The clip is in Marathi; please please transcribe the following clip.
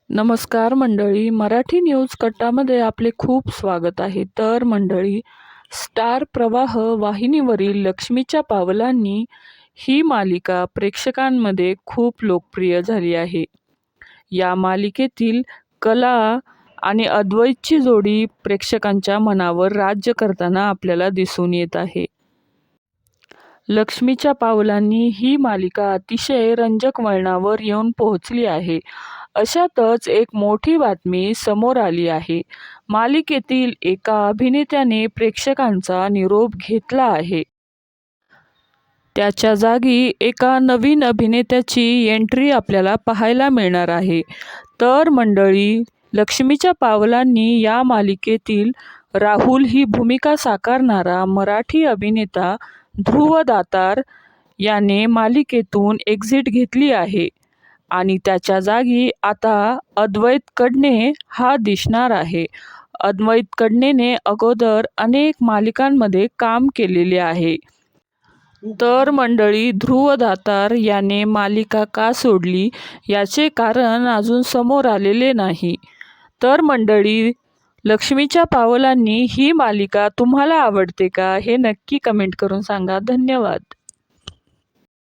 नमस्कार मंडळी, मराठी न्यूज कट्टामध्ये आपले खूप स्वागत आहे. तर मंडळी, स्टार प्रवाह वाहिनीवरील लक्ष्मीच्या पावलांनी ही मालिका प्रेक्षकांमध्ये खूप लोकप्रिय झाली आहे. या मालिकेतील कला आणि अद्वैतची जोडी प्रेक्षकांच्या मनावर राज्य करताना आपल्याला दिसून येत आहे. लक्ष्मीच्या पावलांनी ही मालिका अतिशय रंजक वळणावर येऊन पोहोचली आहे. अशातच एक मोठी बातमी समोर आली आहे. मालिकेतील एका अभिनेत्याने प्रेक्षकांचा निरोप घेतला आहे. त्याच्या जागी एका नवीन अभिनेत्याची एंट्री आपल्याला पाहायला मिळणार आहे. तर मंडळी, लक्ष्मीच्या पावलांनी या मालिकेतील राहुल ही भूमिका साकारणारा मराठी अभिनेता ध्रुव दातार याने मालिकेतून एक्झिट घेतली आहे आणि त्याच्या जागी आता अद्वैत कडणे हा दिसणार आहे. अद्वैत कडणेने अगोदर अनेक मालिकांमध्ये काम केलेले आहे. तर मंडळी, ध्रुव दातार याने मालिका का सोडली याचे कारण अजून समोर आलेले नाही. तर मंडळी, लक्ष्मीच्या पावलांनी ही मालिका तुम्हाला आवडते का हे नक्की कमेंट करून सांगा. धन्यवाद.